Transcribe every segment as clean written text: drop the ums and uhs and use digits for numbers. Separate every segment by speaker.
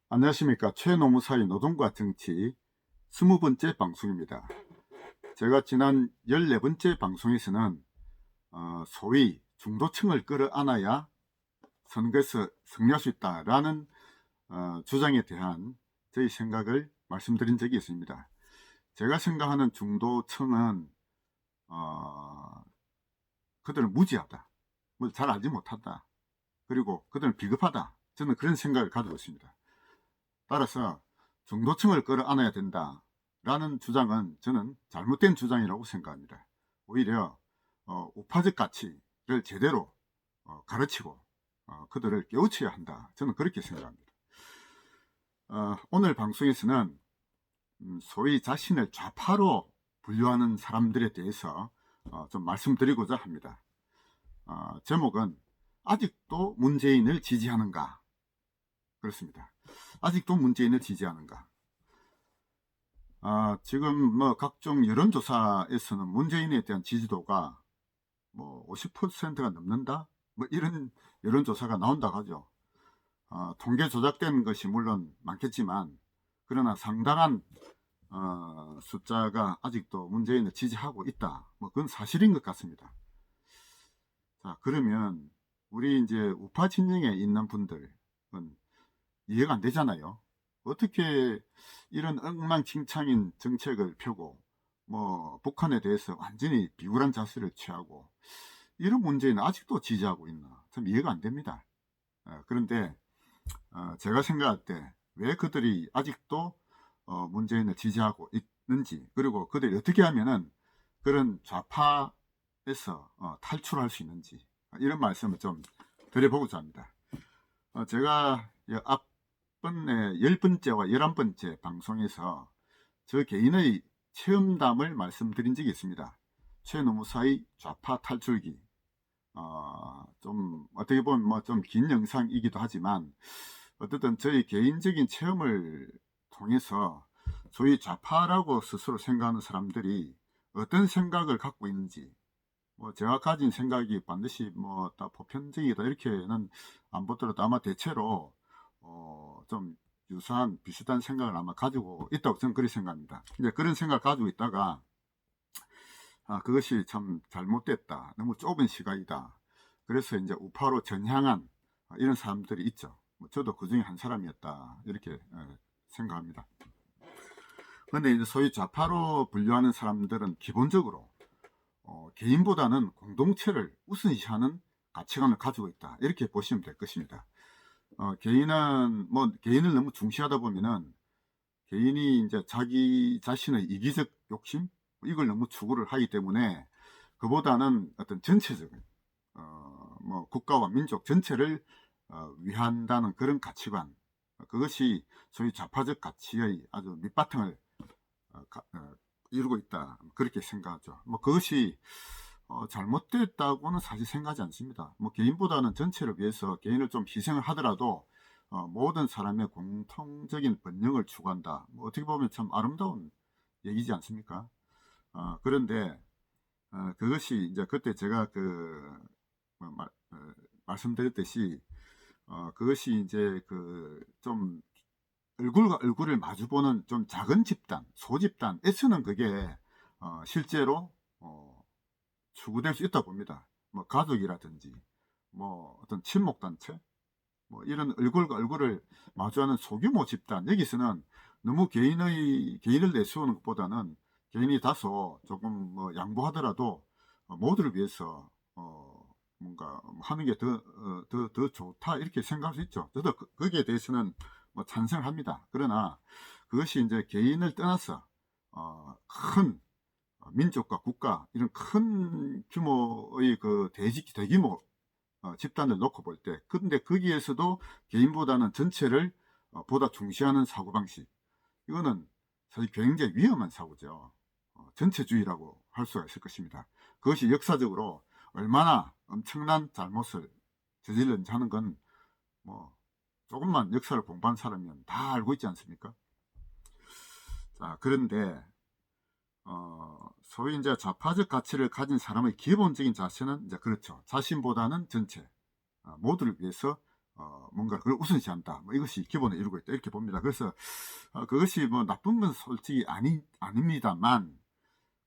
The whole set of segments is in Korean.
Speaker 1: 안녕하십니까. 최노무사의 노동과 정치 20번째 방송입니다. 제가 지난 14번째 방송에서는 소위 중도층을 끌어안아야 선거에서 승리할 수 있다라는 주장에 대한 저희 생각을 말씀드린 적이 있습니다. 제가 생각하는 중도층은 그들은 무지하다, 뭐 잘 알지 못한다, 그리고 그들은 비겁하다, 저는 그런 생각을 가지고 있습니다. 따라서 중도층을 끌어안아야 된다라는 주장은 저는 잘못된 주장이라고 생각합니다. 오히려 우파적 가치를 제대로 가르치고 그들을 깨우쳐야 한다, 저는 그렇게 생각합니다. 오늘 방송에서는 소위 자신을 좌파로 분류하는 사람들에 대해서 좀 말씀드리고자 합니다. 제목은 아직도 문재인을 지지하는가, 그렇습니다. 아직도 문재인을 지지하는가. 지금 뭐 각종 여론조사에서는 문재인에 대한 지지도가 뭐 50%가 넘는다, 뭐 이런 여론조사가 나온다고 하죠. 통계 조작된 것이 물론 많겠지만, 그러나 상당한 숫자가 아직도 문재인을 지지하고 있다, 뭐 그건 사실인 것 같습니다. 자, 그러면 우리 이제 우파 진영에 있는 분들은 이해가 안 되잖아요. 어떻게 이런 엉망진창인 정책을 펴고 뭐 북한에 대해서 완전히 비굴한 자세를 취하고 이런 문제는 아직도 지지하고 있나, 참 이해가 안 됩니다. 그런데 제가 생각할 때 왜 그들이 아직도 문재인을 지지하고 있는지, 그리고 그들이 어떻게 하면은 그런 좌파에서 탈출할 수 있는지, 이런 말씀을 좀 드려보고자 합니다. 제가 앞번에 10번째와 11번째 방송에서 저 개인의 체험담을 말씀드린 적이 있습니다. 최노무사의 좌파 탈출기. 좀 어떻게 보면 뭐 좀 긴 영상이기도 하지만, 어쨌든 저희 개인적인 체험을 통해서 소위 좌파라고 스스로 생각하는 사람들이 어떤 생각을 갖고 있는지, 뭐 제가 가진 생각이 반드시 뭐 다 보편적이다 이렇게는 안 보더라도 아마 대체로 좀 유사한 비슷한 생각을 아마 가지고 있다고 저는 그렇게 생각합니다. 이제 그런 생각을 가지고 있다가 그것이 참 잘못됐다, 너무 좁은 시각이다, 그래서 이제 우파로 전향한 이런 사람들이 있죠. 뭐 저도 그 중에 한 사람이었다, 이렇게 생각합니다. 그런데 이제 소위 좌파로 분류하는 사람들은 기본적으로 개인보다는 공동체를 우선시하는 가치관을 가지고 있다, 이렇게 보시면 될 것입니다. 개인은 뭐 개인을 너무 중시하다 보면은 개인이 이제 자기 자신의 이기적 욕심, 이걸 너무 추구를 하기 때문에 그보다는 어떤 전체적인 뭐 국가와 민족 전체를 위한다는 그런 가치관, 그것이 소위 좌파적 가치의 아주 밑바탕을 이루고 있다, 그렇게 생각하죠. 뭐 그것이 잘못됐다고는 사실 생각하지 않습니다. 뭐 개인보다는 전체를 위해서 개인을 좀 희생을 하더라도 모든 사람의 공통적인 번영을 추구한다, 뭐 어떻게 보면 참 아름다운 얘기지 않습니까? 그런데 그것이 이제 그때 제가 뭐 말씀드렸듯이 그것이 이제 좀 얼굴과 얼굴을 마주보는 좀 작은 집단, 소집단에서는 그게 실제로 추구될 수 있다 봅니다. 뭐 가족이라든지 뭐 어떤 친목단체, 뭐 이런 얼굴과 얼굴을 마주하는 소규모 집단, 여기서는 너무 개인을 내세우는 것보다는 개인이 다소 조금 뭐 양보하더라도 모두를 위해서 뭔가 하는 게 더 좋다, 이렇게 생각할 수 있죠. 저도 거기에 대해서는 뭐 찬성합니다. 그러나 그것이 이제 개인을 떠나서 큰 민족과 국가, 이런 큰 규모의 그 대규모 집단을 놓고 볼 때, 근데 거기에서도 개인보다는 전체를 보다 중시하는 사고방식, 이거는 사실 굉장히 위험한 사고죠. 전체주의라고 할 수가 있을 것입니다. 그것이 역사적으로 얼마나 엄청난 잘못을 저질렀는지 하는 건 뭐 조금만 역사를 공부한 사람이면 다 알고 있지 않습니까? 자, 그런데 소위 이제 좌파적 가치를 가진 사람의 기본적인 자세는 이제 그렇죠. 자신보다는 전체, 모두를 위해서 뭔가 그걸 우선시한다. 뭐 이것이 기본을 이루고 있다. 이렇게 봅니다. 그래서 그것이 뭐 나쁜 건 솔직히 아닙니다만,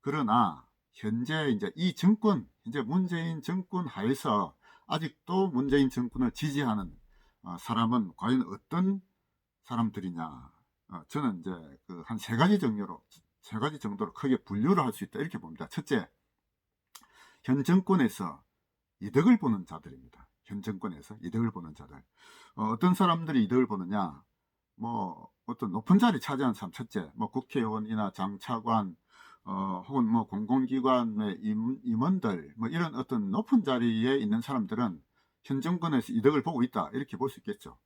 Speaker 1: 그러나 현재 이제 이 정권, 현재 문재인 정권 하에서 아직도 문재인 정권을 지지하는 사람은 과연 어떤 사람들이냐? 저는 이제 그 한 세 가지 정도로 크게 분류를 할 수 있다. 이렇게 봅니다. 첫째, 현 정권에서 이득을 보는 자들입니다. 현 정권에서 이득을 보는 자들. 어떤 사람들이 이득을 보느냐? 뭐 어떤 높은 자리 차지하는 사람, 첫째, 뭐 국회의원이나 장차관, 혹은 뭐 공공기관의 임원들, 뭐 이런 어떤 높은 자리에 있는 사람들은 현 정권에서 이득을 보고 있다. 이렇게 볼 수 있겠죠.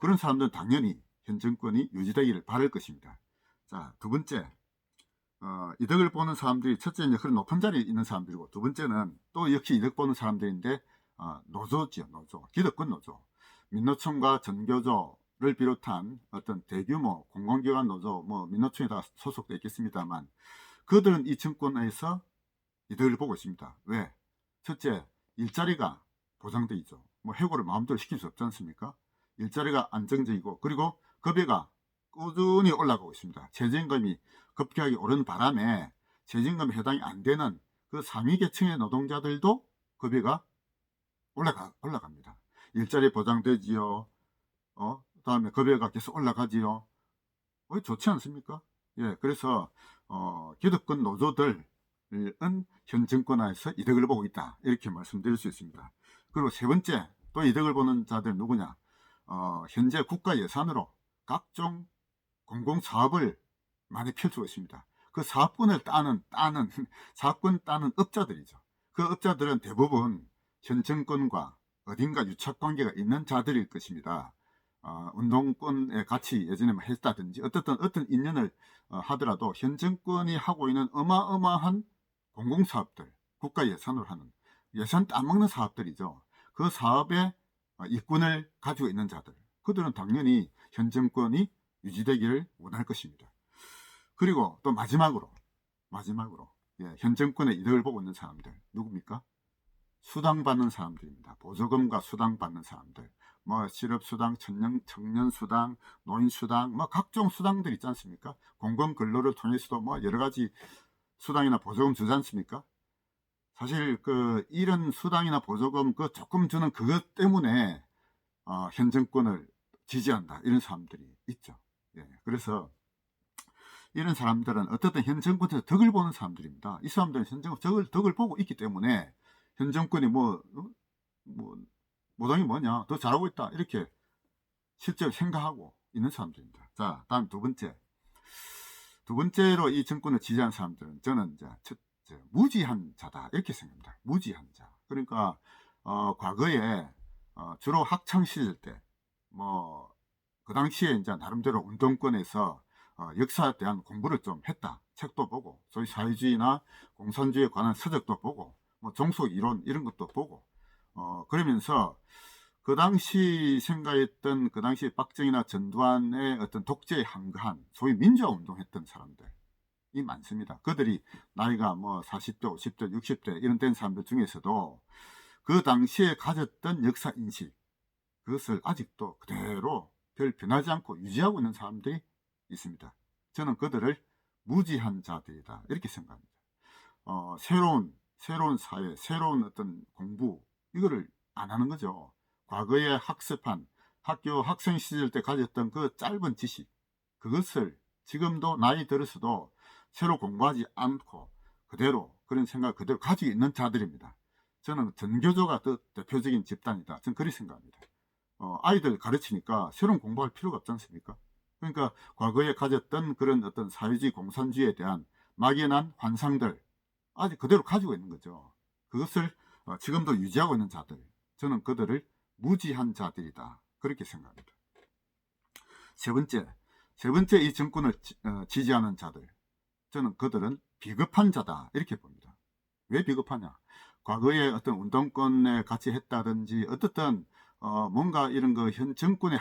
Speaker 1: 그런 사람들은 당연히 현 정권이 유지되기를 바랄 것입니다. 자, 두 번째, 이득을 보는 사람들이 첫째 이제 그런 높은 자리에 있는 사람들이고, 두 번째는 또 역시 이득 보는 사람들인데 노조지요. 노조, 기득권 노조, 민노총과 전교조를 비롯한 어떤 대규모 공공기관 노조, 뭐 민노총에 다 소속되어 있겠습니다만, 그들은 이 정권에서 이득을 보고 있습니다. 왜? 첫째, 일자리가 보장되어 있죠. 뭐 해고를 마음대로 시킬 수 없지 않습니까? 일자리가 안정적이고, 그리고 급여가 꾸준히 올라가고 있습니다. 최저임금이 급격하게 오르는 바람에 최저임금에 해당이 안 되는 그 상위 계층의 노동자들도 급여가 올라갑니다. 일자리 보장되지요. 그다음에 급여가 계속 올라가지요. 좋지 않습니까? 예, 그래서 기득권 노조들은 현 정권하에서 이득을 보고 있다. 이렇게 말씀드릴 수 있습니다. 그리고 세 번째, 또 이득을 보는 자들 누구냐? 현재 국가 예산으로 각종 공공사업을 많이 펼치고 있습니다. 그 사업권을 따는 사업권 따는 업자들이죠. 그 업자들은 대부분 현 정권과 어딘가 유착관계가 있는 자들일 것입니다. 운동권의 가치 예전에 했다든지 어떤 인연을 하더라도 현 정권이 하고 있는 어마어마한 공공사업들, 국가 예산으로 하는 예산 따먹는 사업들이죠. 그 사업에 이권을 가지고 있는 자들, 그들은 당연히 현 정권이 유지되기를 원할 것입니다. 그리고 또 마지막으로 현 정권의 이득을 보고 있는 사람들 누굽니까? 수당 받는 사람들입니다. 보조금과 수당 받는 사람들, 뭐 실업수당, 청년수당, 노인수당, 뭐 각종 수당들 있지 않습니까? 공공근로를 통해서도 뭐 여러가지 수당이나 보조금 주지 않습니까? 사실 이런 수당이나 보조금 조금 주는 그것 때문에 현 정권을 지지한다, 이런 사람들이 있죠. 예, 그래서 이런 사람들은 어떻든 현 정권에서 덕을 보는 사람들입니다. 이 사람들은 현 정권 덕을 보고 있기 때문에 현 정권이 모당이 뭐냐, 더 잘하고 있다, 이렇게 실제로 생각하고 있는 사람들입니다. 자, 다음 두 번째로 이 정권을 지지하는 사람들은 저는 이제 무지한 자다, 이렇게 생각합니다. 무지한 자. 그러니까 과거에 주로 학창 시절 때 그 당시에 이제 나름대로 운동권에서 역사에 대한 공부를 좀 했다. 책도 보고, 소위 사회주의나 공산주의에 관한 서적도 보고, 뭐 종속 이론 이런 것도 보고, 그러면서 그 당시 생각했던 그 당시 박정희나 전두환의 어떤 독재에 항거한 소위 민주화 운동했던 사람들이 많습니다. 그들이 나이가 뭐 40대, 50대, 60대 이런 된 사람들 중에서도 그 당시에 가졌던 역사 인식, 그것을 아직도 그대로 별 변하지 않고 유지하고 있는 사람들이 있습니다. 저는 그들을 무지한 자들이다, 이렇게 생각합니다. 새로운 사회, 새로운 어떤 공부, 이거를 안 하는 거죠. 과거에 학습한 학교 학생 시절 때 가졌던 그 짧은 지식, 그것을 지금도 나이 들어서도 새로 공부하지 않고 그대로 그런 생각 그대로 가지고 있는 자들입니다. 저는 전교조가 더 대표적인 집단이다, 저는 그렇게 생각합니다. 아이들 가르치니까 새로운 공부할 필요가 없지 않습니까? 그러니까 과거에 가졌던 그런 어떤 사회주의 공산주의에 대한 막연한 환상들 아직 그대로 가지고 있는 거죠. 그것을 지금도 유지하고 있는 자들, 저는 그들을 무지한 자들이다, 그렇게 생각합니다. 세 번째 이 정권을 지지하는 자들, 저는 그들은 비겁한 자다, 이렇게 봅니다. 왜 비겁하냐? 과거에 어떤 운동권에 같이 했다든지 어떻든 뭔가 이런 현 정권에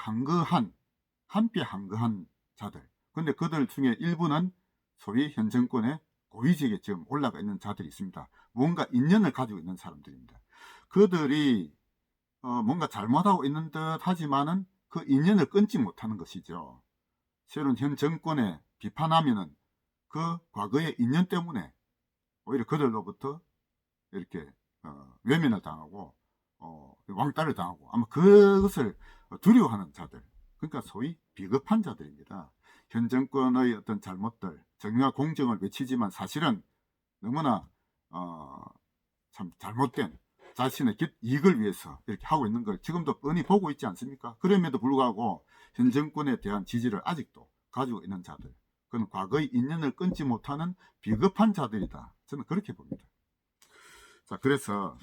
Speaker 1: 함께 항거한 자들. 근데 그들 중에 일부는 소위 현 정권의 고위직에 지금 올라가 있는 자들이 있습니다. 뭔가 인연을 가지고 있는 사람들입니다. 그들이 뭔가 잘못하고 있는 듯 하지만은 그 인연을 끊지 못하는 것이죠. 새로운 현 정권에 비판하면은 그 과거의 인연 때문에 오히려 그들로부터 이렇게 외면을 당하고 왕따를 당하고 아마 그것을 두려워하는 자들, 그러니까 소위 비겁한 자들입니다. 현 정권의 어떤 잘못들, 정의와 공정을 외치지만 사실은 너무나 참 잘못된 자신의 이익을 위해서 이렇게 하고 있는 걸 지금도 뻔히 보고 있지 않습니까? 그럼에도 불구하고 현 정권에 대한 지지를 아직도 가지고 있는 자들, 그건 과거의 인연을 끊지 못하는 비겁한 자들이다, 저는 그렇게 봅니다. 자, 그래서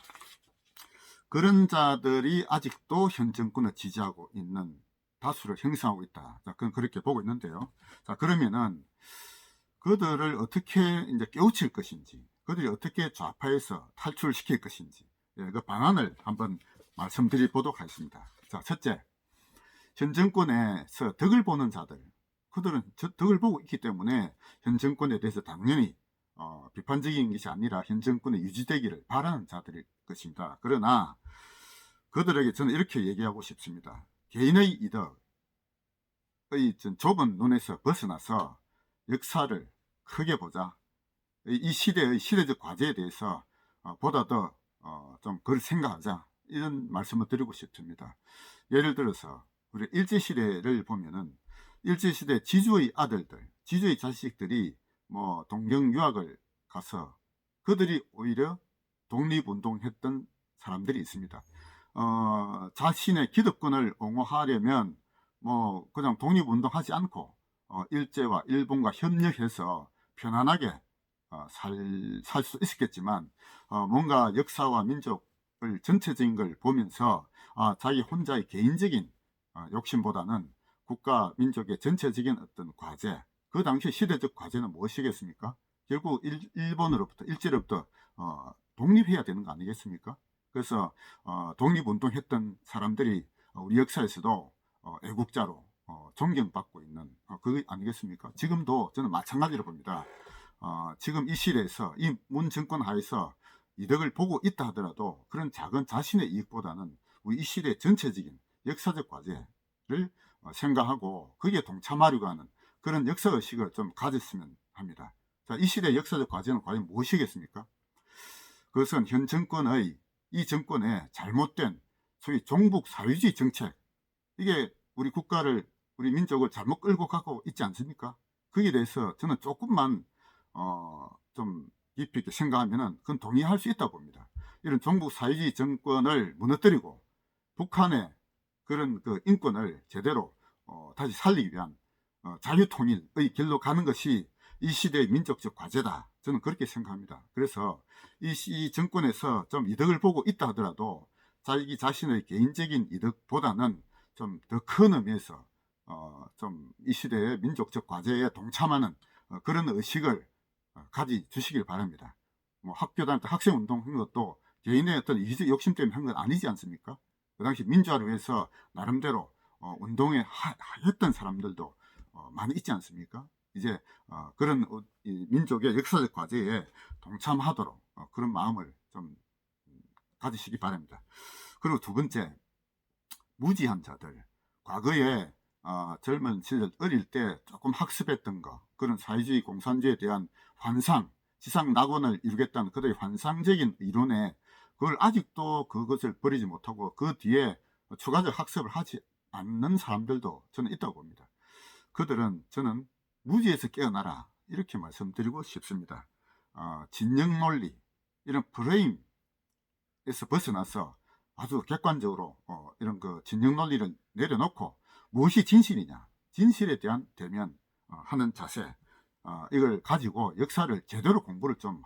Speaker 1: 그런 자들이 아직도 현 정권을 지지하고 있는 다수를 형성하고 있다. 자, 그건 그렇게 보고 있는데요. 자, 그러면은 그들을 어떻게 이제 깨우칠 것인지, 그들이 어떻게 좌파에서 탈출시킬 것인지, 그 방안을 한번 말씀드리도록 하겠습니다. 자, 첫째, 현 정권에서 덕을 보는 자들, 그들은 덕을 보고 있기 때문에 현 정권에 대해서 당연히 비판적인 것이 아니라 현 정권에 유지되기를 바라는 자들일 것입니다. 그러나 그들에게 저는 이렇게 얘기하고 싶습니다. 개인의 이덕의 좁은 눈에서 벗어나서 역사를 크게 보자. 이 시대의 시대적 과제에 대해서 보다 더 좀 그걸 생각하자, 이런 말씀을 드리고 싶습니다. 예를 들어서 우리 일제시대를 보면은 일제시대 지주의 아들들, 지주의 자식들이 뭐 동경 유학을 가서 그들이 오히려 독립운동했던 사람들이 있습니다. 자신의 기득권을 옹호하려면 뭐 그냥 독립운동하지 않고 일제와 일본과 협력해서 편안하게 살 수 있었겠지만 뭔가 역사와 민족을 전체적인 걸 보면서 자기 혼자의 개인적인 욕심보다는 국가 민족의 전체적인 어떤 과제, 그 당시 시대적 과제는 무엇이겠습니까? 결국 일본으로부터 일제로부터 독립해야 되는 거 아니겠습니까? 그래서 독립운동했던 사람들이 우리 역사에서도 애국자로 존경받고 있는 그게 아니겠습니까? 지금도 저는 마찬가지로 봅니다. 지금 이 시대에서 이 문 정권 하에서 이득을 보고 있다 하더라도 그런 작은 자신의 이익보다는 우리 이 시대 전체적인 역사적 과제를 생각하고 거기에 동참하려고 하는 그런 역사의식을 좀 가졌으면 합니다. 자, 이 시대의 역사적 과제는 과연 무엇이겠습니까? 그것은 현 정권의 이 정권의 잘못된 소위 종북 사회주의 정책, 이게 우리 국가를, 우리 민족을 잘못 끌고 가고 있지 않습니까? 거기에 대해서 저는 조금만 좀 깊이 있게 생각하면은 그건 동의할 수 있다고 봅니다. 이런 종북 사회주의 정권을 무너뜨리고 북한의 그런 그 인권을 제대로 다시 살리기 위한 자유통일의 길로 가는 것이 이 시대의 민족적 과제다, 저는 그렇게 생각합니다. 그래서 이 정권에서 좀 이득을 보고 있다 하더라도 자기 자신의 개인적인 이득보다는 좀 더 큰 의미에서 좀 이 시대의 민족적 과제에 동참하는 그런 의식을 가지주시길 바랍니다. 뭐 학교 다닐 때 학생운동 한 것도 개인의 어떤 이기적 욕심 때문에 한 건 아니지 않습니까? 그 당시 민주화를 위해서 나름대로 운동에 했던 사람들도 많이 있지 않습니까? 이제 그런 민족의 역사적 과제에 동참하도록 그런 마음을 좀 가지시기 바랍니다. 그리고 두 번째, 무지한 자들, 과거에 젊은 시절 어릴 때 조금 학습했던 거, 그런 사회주의 공산주의에 대한 환상, 지상 낙원을 이루겠다는 그들의 환상적인 이론에 그걸 아직도 그것을 버리지 못하고 그 뒤에 추가적 학습을 하지 않는 사람들도 저는 있다고 봅니다. 그들은 저는 무지에서 깨어나라, 이렇게 말씀드리고 싶습니다. 진영 논리, 이런 프레임에서 벗어나서 아주 객관적으로 이런 그 진영 논리를 내려놓고 무엇이 진실이냐, 진실에 대한 대면 하는 자세, 이걸 가지고 역사를 제대로 공부를 좀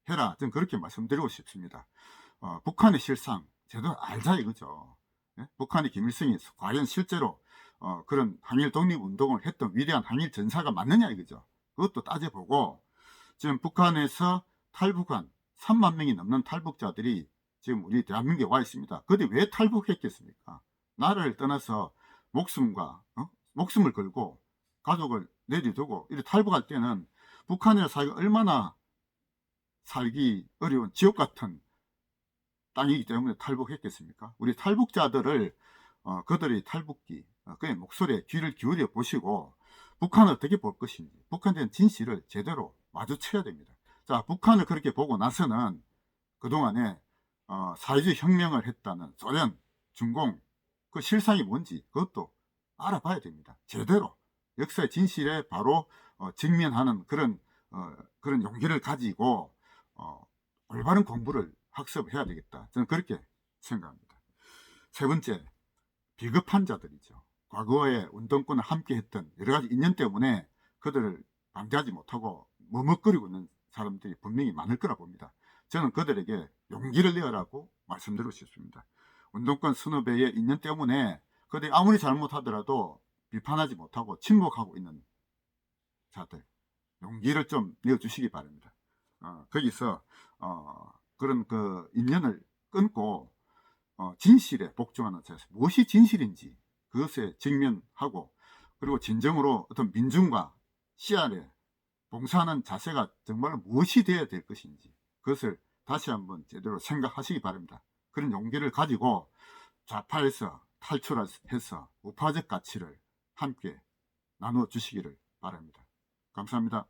Speaker 1: 해라, 저는 그렇게 말씀드리고 싶습니다. 북한의 실상 제대로 알자 이거죠. 예? 북한의 김일성이 과연 실제로 그런 항일 독립운동을 했던 위대한 항일 전사가 맞느냐 이거죠. 그것도 따져보고, 지금 북한에서 탈북한 3만 명이 넘는 탈북자들이 지금 우리 대한민국에 와 있습니다. 그런데 왜 탈북했겠습니까? 나라를 떠나서 목숨을 걸고 가족을 내려두고 이렇게 탈북할 때는 북한이라 사회가 얼마나 살기 어려운 지옥 같은 땅이기 때문에 탈북했겠습니까? 우리 탈북자들을 그들의 탈북기, 그의 목소리에 귀를 기울여 보시고 북한을 어떻게 볼 것인지, 북한에 대한 진실을 제대로 마주쳐야 됩니다. 자, 북한을 그렇게 보고 나서는 그동안에 사회주의 혁명을 했다는 소련, 중공 그 실상이 뭔지 그것도 알아봐야 됩니다. 제대로 역사의 진실에 바로 직면하는 그런 용기를 가지고 올바른 공부를 학습해야 되겠다. 저는 그렇게 생각합니다. 세 번째, 비겁한 자들이죠. 과거에 운동권을 함께 했던 여러 가지 인연 때문에 그들을 방지하지 못하고 머뭇거리고 있는 사람들이 분명히 많을 거라 봅니다. 저는 그들에게 용기를 내어라고 말씀드리고 싶습니다. 운동권 선후배의 인연 때문에 그들이 아무리 잘못하더라도 비판하지 못하고 침묵하고 있는 자들, 용기를 좀 내어주시기 바랍니다. 거기서 그런 그 인연을 끊고 진실에 복종하는 자세, 무엇이 진실인지 그것에 직면하고, 그리고 진정으로 어떤 민중과 씨알에 봉사하는 자세가 정말 무엇이 되어야 될 것인지 그것을 다시 한번 제대로 생각하시기 바랍니다. 그런 용기를 가지고 좌파에서 탈출해서 우파적 가치를 함께 나눠 주시기를 바랍니다. 감사합니다.